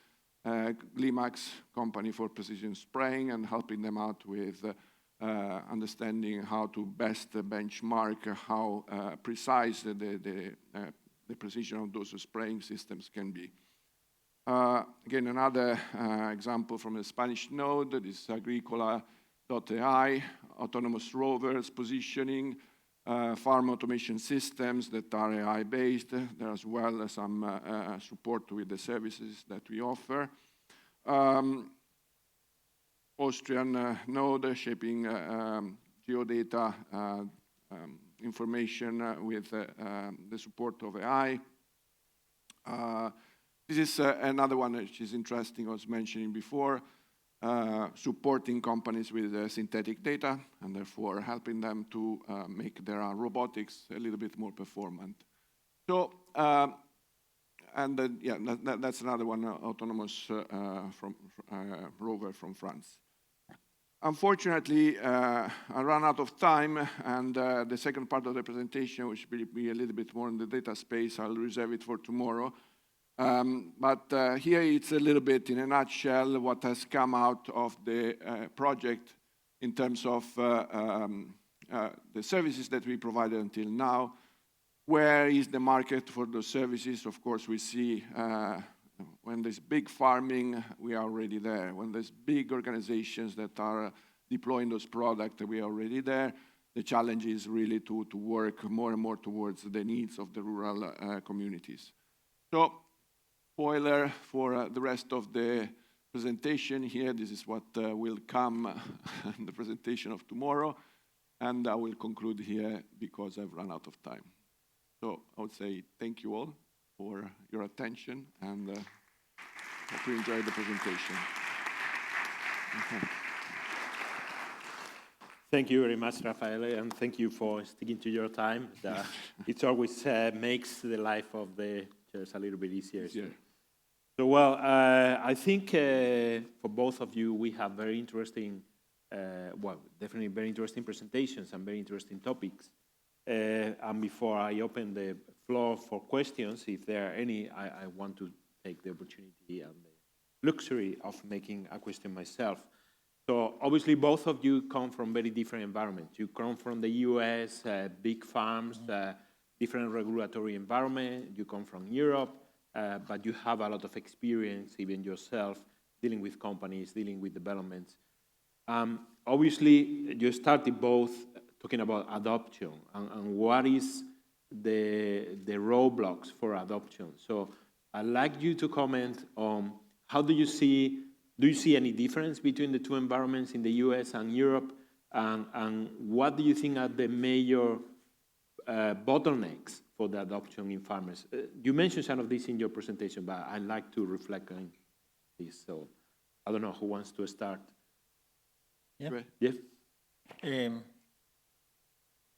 Glimax company for precision spraying and helping them out with understanding how to best benchmark how precise the precision of those spraying systems can be. Again, another example from the Spanish node, this is Agricola.ai, autonomous rovers positioning, farm automation systems that are AI-based. There as well as some support with the services that we offer. Austrian node shaping geodata information with the support of AI. This is another one which is interesting, I was mentioning before, supporting companies with synthetic data and therefore helping them to make their robotics a little bit more performant. So, that's another one, autonomous rover from France. Unfortunately, I ran out of time, and the second part of the presentation, which will be a little bit more in the data space, I'll reserve it for tomorrow. But here it's a little bit in a nutshell what has come out of the project in terms of the services that we provided until now. Where is the market for those services? Of course, we see when there's big farming, we are already there. When there's big organizations that are deploying those products, we are already there. The challenge is really to work more and more towards the needs of the rural communities. So, spoiler for the rest of the presentation here. This is what will come in the presentation of tomorrow. And I will conclude here because I've run out of time. So I would say thank you all for your attention. And Hope you enjoyed the presentation. Okay. Thank you very much, Raffaele, and thank you for sticking to your time. It always makes the life of the chairs a little bit easier. Yeah. So, well, I think for both of you, we have very interesting, definitely very interesting presentations and very interesting topics. And before I open the floor for questions, if there are any, I want to take the opportunity and the luxury of making a question myself. So obviously, both of you come from very different environments. You come from the US, big farms, different regulatory environment. You come from Europe, but you have a lot of experience, even yourself, dealing with companies, dealing with developments. Obviously, you started both talking about adoption and what is the roadblocks for adoption. So I'd like you to comment on how do you see any difference between the two environments in the US and Europe? And what do you think are the major bottlenecks for the adoption in farmers? You mentioned some of this in your presentation, but I'd like to reflect on this. So I don't know who wants to start. Yeah. Yeah.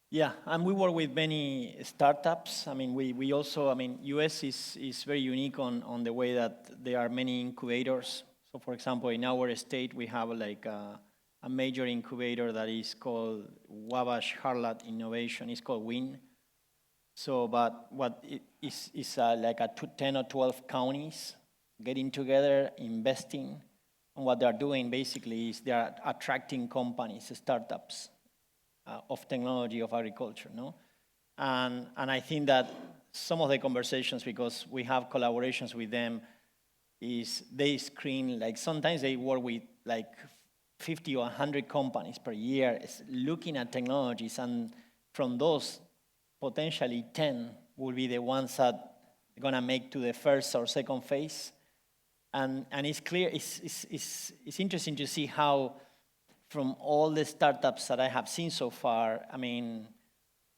Yeah, and we work with many startups. I mean, we also, I mean, US is very unique on the way that there are many incubators. So for example, in our state, we have like a major incubator that is called Wabash Harlot Innovation. It's called WIN. So, but what it is like 10 or 12 counties getting together, investing. And what they're doing basically is they're attracting companies, startups of technology, of agriculture, no? And I think that some of the conversations, because we have collaborations with them, is they screen, like sometimes they work with like 50 or 100 companies per year looking at technologies, and from those, potentially 10 will be the ones that are gonna make to the first or second phase. And it's clear, it's interesting to see how from all the startups that I have seen so far, I mean,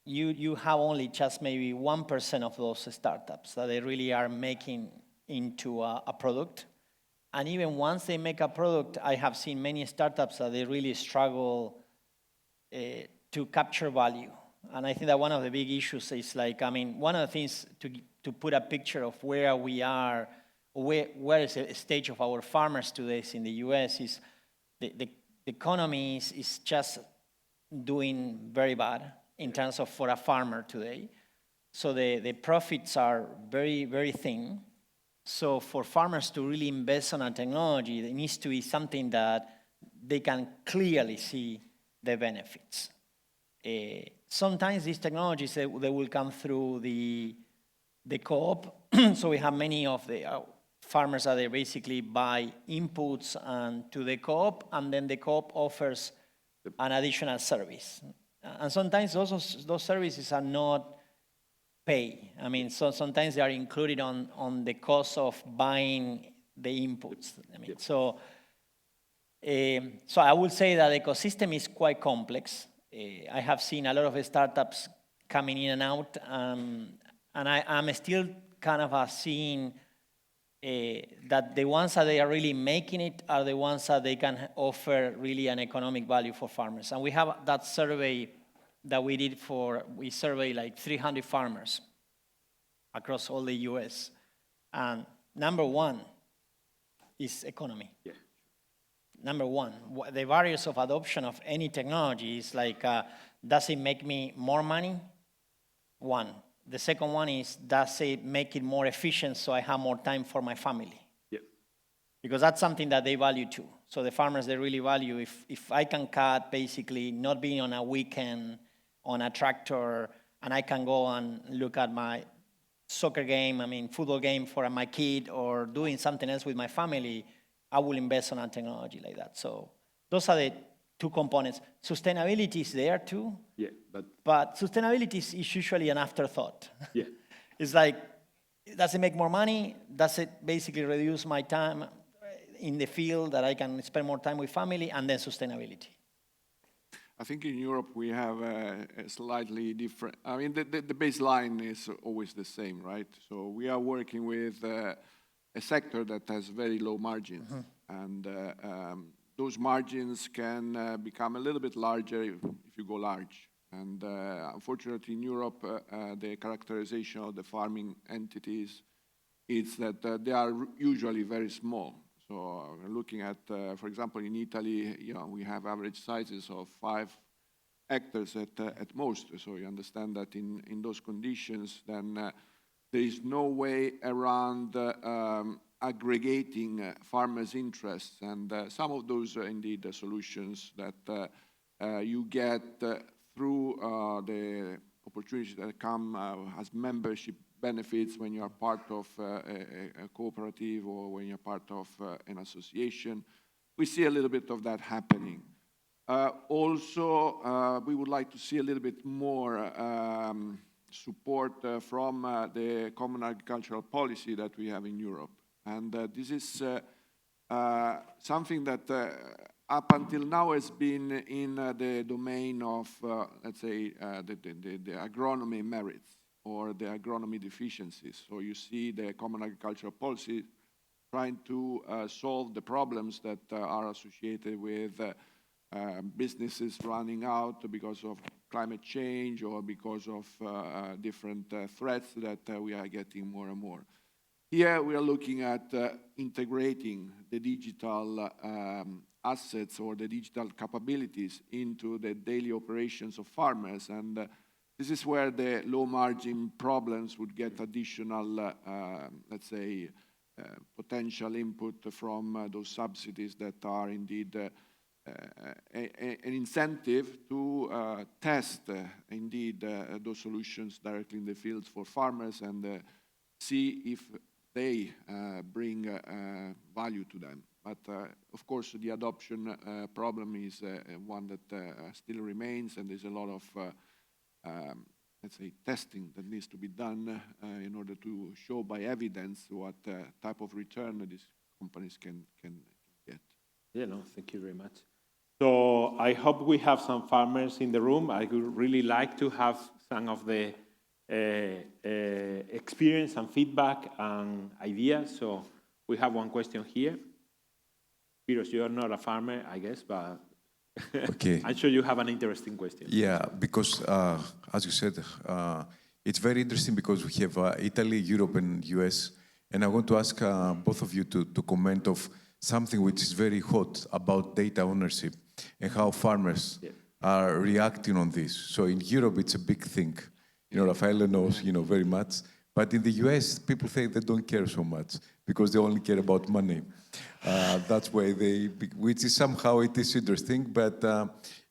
you have only just maybe 1% of those startups that they really are making into a product. And even once they make a product, I have seen many startups that they really struggle to capture value. And I think that one of the big issues is like, I mean, one of the things to put a picture of where we are, where is the stage of our farmers today in the US is the economy is just doing very bad in terms of for a farmer today. So the profits are very, very thin. So for farmers to really invest on a technology, it needs to be something that they can clearly see the benefits. Sometimes these technologies, they will come through the co-op. So we have many of the farmers that they basically buy inputs to the co-op, and then the co-op offers an additional service. And sometimes those services are not pay. I mean, so sometimes they are included on the cost of buying the inputs. I mean, so I would say that the ecosystem is quite complex. I have seen a lot of startups coming in and out, and I'm still kind of seeing that the ones that they are really making it are the ones that they can offer really an economic value for farmers. And we have that survey that we did we surveyed like 300 farmers across all the US. And number one is economy. Yeah. Number one, the barriers of adoption of any technology is like, does it make me more money? One. The second one is, does it make it more efficient so I have more time for my family? Yeah. Because that's something that they value too. So the farmers, they really value if I can cut basically not being on a weekend on a tractor, and I can go and look at my soccer game, I mean, football game for my kid, or doing something else with my family, I will invest on a technology like that. So those are the two components. Sustainability is there too. Yeah, but sustainability is usually an afterthought. Yeah. It's like, does it make more money? Does it basically reduce my time in the field that I can spend more time with family? And then sustainability. I think in Europe we have a slightly different, I mean, the baseline is always the same, right? So we are working with a sector that has very low margins. And those margins can become a little bit larger if you go large. And unfortunately, in Europe, the characterization of the farming entities is that they are usually very small. So looking at, for example, in Italy, we have average sizes of 5 hectares at most. So you understand that in those conditions, then there is no way around aggregating farmers' interests. And some of those are indeed the solutions that you get through the opportunities that come as membership benefits when you are part of a cooperative or when you're part of an association. We see a little bit of that happening. Also, we would like to see a little bit more support from the common agricultural policy that we have in Europe. And this is something that up until now has been in the domain of, let's say, the agronomy merits or the agronomy deficiencies. So you see the common agricultural policy trying to solve the problems that are associated with businesses running out because of climate change or because of different threats that we are getting more and more. Here we are looking at integrating the digital assets or the digital capabilities into the daily operations of farmers, and this is where the low margin problems would get additional, let's say, potential input from those subsidies that are indeed an incentive to test indeed those solutions directly in the fields for farmers and see if they bring value to them. But of course, the adoption problem is one that still remains, and there's a lot of let's say, testing that needs to be done in order to show by evidence what type of return these companies can get. Yeah, no, thank you very much. So I hope we have some farmers in the room. I would really like to have some of the experience and feedback and ideas. So we have one question here. Piros, you're not a farmer, I guess, but okay. I'm sure you have an interesting question. Yeah, because as you said, it's very interesting because we have Italy, Europe, and US. And I want to ask both of you to comment of something which is very hot about data ownership and how farmers are reacting on this. So in Europe, it's a big thing. You know, Raffaele knows, you know, very much. But in the US, people think they don't care so much because they only care about money. That's why which is somehow it is interesting, but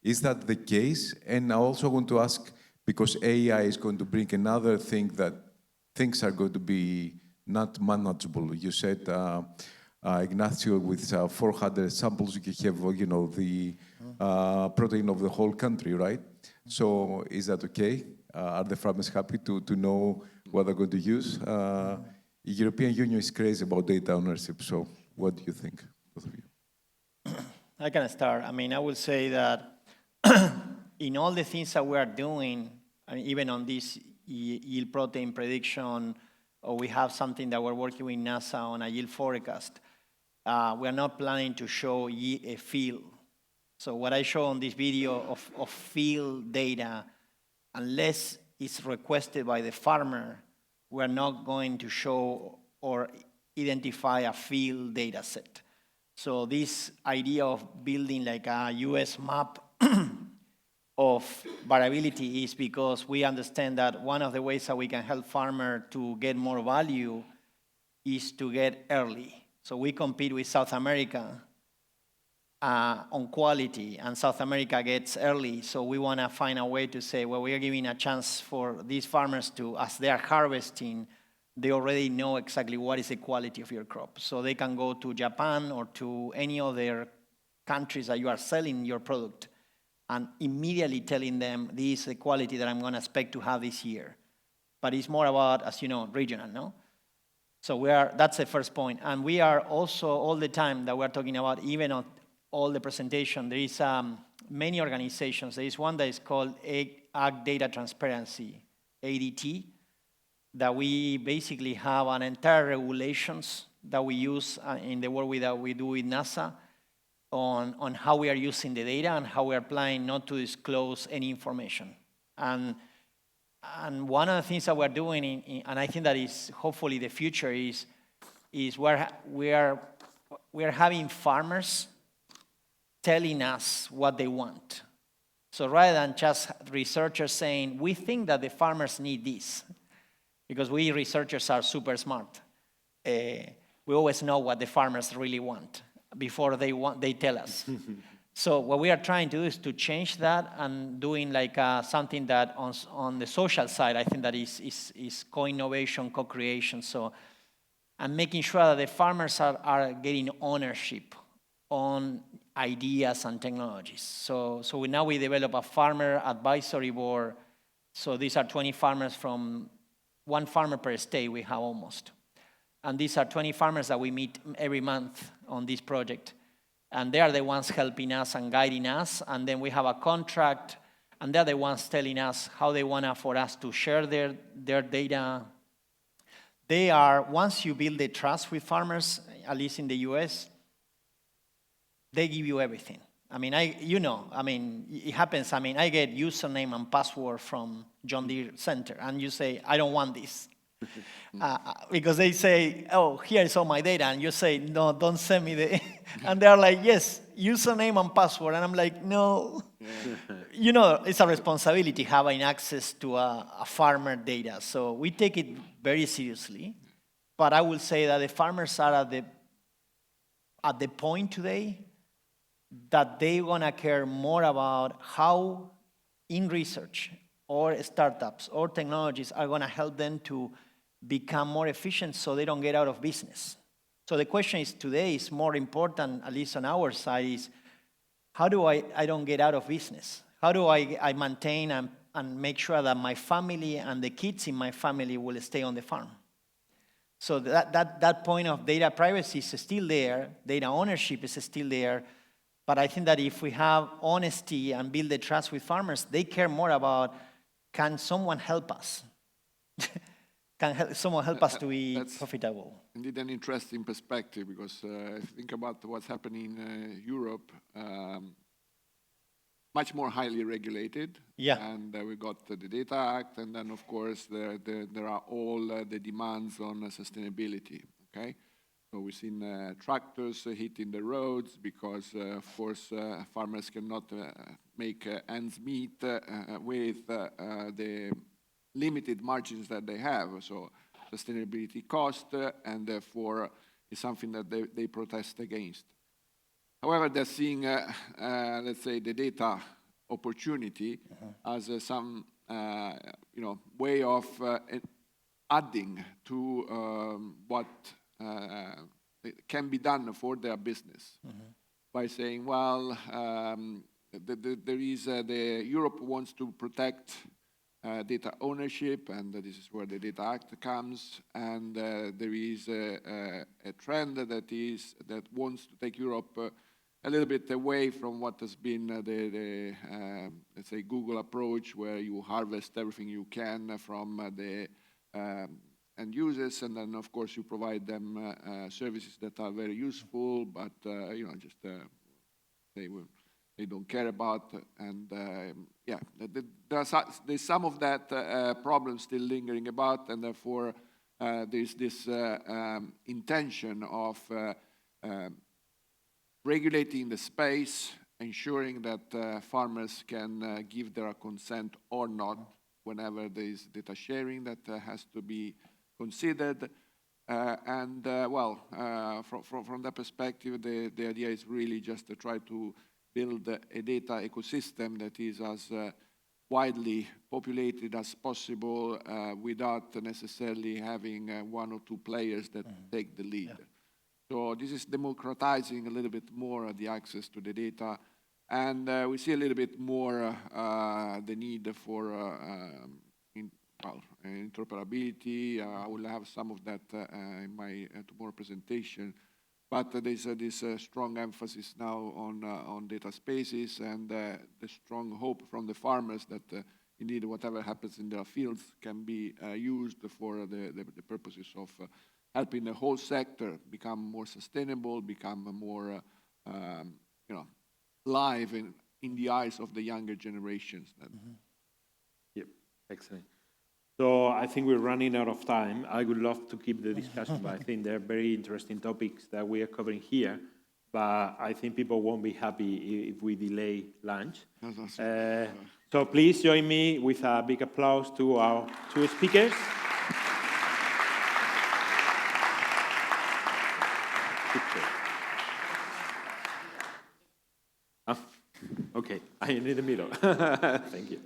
is that the case? And I also want to ask, because AI is going to bring another thing that things are going to be not manageable. You said, Ignacio, with 400 samples, you can have, you know, the protein of the whole country, right? So is that okay? Are the farmers happy to know what they're going to use? The European Union is crazy about data ownership, so what do you think, both of you? I can start. I mean, I would say that in all the things that we are doing, and even on this yield protein prediction, or we have something that we're working with NASA on a yield forecast, we are not planning to show a field. So what I show on this video of field data, unless it's requested by the farmer, we're not going to show or identify a field data set. So this idea of building like a US map of variability is because we understand that one of the ways that we can help farmers to get more value is to get early. So we compete with South America on quality, and South America gets early. So we want to find a way to say, well, we are giving a chance for these farmers to, as they are harvesting, they already know exactly what is the quality of your crop. So they can go to Japan or to any other countries that you are selling your product and immediately telling them, this is the quality that I'm going to expect to have this year. But it's more about, as you know, regional, no? So that's the first point. And we are also, all the time that we're talking about, even on all the presentation, there is many organizations. There is one that is called Ag Data Transparency, ADT. that we basically have an entire regulations that we use in the work that we do with NASA on how we are using the data and how we are planning not to disclose any information. And one of the things that we're doing, and I think that is hopefully the future, is we are having farmers telling us what they want. So rather than just researchers saying, we think that the farmers need this, because we researchers are super smart. We always know what the farmers really want before they tell us. So what we are trying to do is to change that and doing like something that on the social side, I think that is co-innovation, co-creation. So, and making sure that the farmers are getting ownership on ideas and technologies. So now we develop a farmer advisory board. So these are 20 farmers from one farmer per state we have almost. And these are 20 farmers that we meet every month on this project. And they are the ones helping us and guiding us. And then we have a contract, and they're the ones telling us how they want for us to share their data. They are, once you build the trust with farmers, at least in the US, they give you everything. I mean, it happens. I mean, I get username and password from John Deere Center, and you say, I don't want this. Because they say, oh, here is all my data, and you say, no, don't send me the, and they're like, yes, username and password, and I'm like, no. You know, it's a responsibility having access to a farmer data, so we take it very seriously, but I will say that the farmers are at the point today that they're gonna care more about how in research or startups or technologies are gonna help them to become more efficient so they don't get out of business. So the question is today is more important, at least on our side, is how do I don't get out of business? How do I maintain and make sure that my family and the kids in my family will stay on the farm? So that point of data privacy is still there, data ownership is still there, but I think that if we have honesty and build the trust with farmers, they care more about, can someone help us? Can someone help us to be profitable? Indeed, an interesting perspective, because if you think about what's happening in Europe, much more highly regulated. Yeah. And we got the Data Act, and then, of course, there are all the demands on sustainability, okay? So we've seen tractors hitting the roads because, of course, farmers cannot make ends meet with the limited margins that they have. So sustainability cost, and therefore is something that they protest against. However, they're seeing, let's say, the data opportunity as some, way of adding to what can be done for their business by saying, well, Europe wants to protect data ownership, and this is where the Data Act comes, and there is a trend that wants to take Europe a little bit away from what has been the let's say, Google approach, where you harvest everything you can from the end users, and then, of course, you provide them services that are very useful, but, they don't care about, and there's some of that problem still lingering about, and therefore there's this intention of regulating the space, ensuring that farmers can give their consent or not whenever there is data sharing that has to be considered. From that perspective, the idea is really just to try to build a data ecosystem that is as widely populated as possible without necessarily having one or two players that take the lead. Yeah. So this is democratizing a little bit more the access to the data, and we see a little bit more the need for interoperability. I will have some of that in my tomorrow presentation. But there's this strong emphasis now on data spaces, and the strong hope from the farmers that indeed whatever happens in their fields can be used for the purposes of helping the whole sector become more sustainable, become more live in the eyes of the younger generations. Yep, excellent. So I think we're running out of time. I would love to keep the discussion, but I think they're very interesting topics that we are covering here. But I think people won't be happy if we delay lunch. So please join me with a big applause to our two speakers. Okay, I need the middle. Thank you.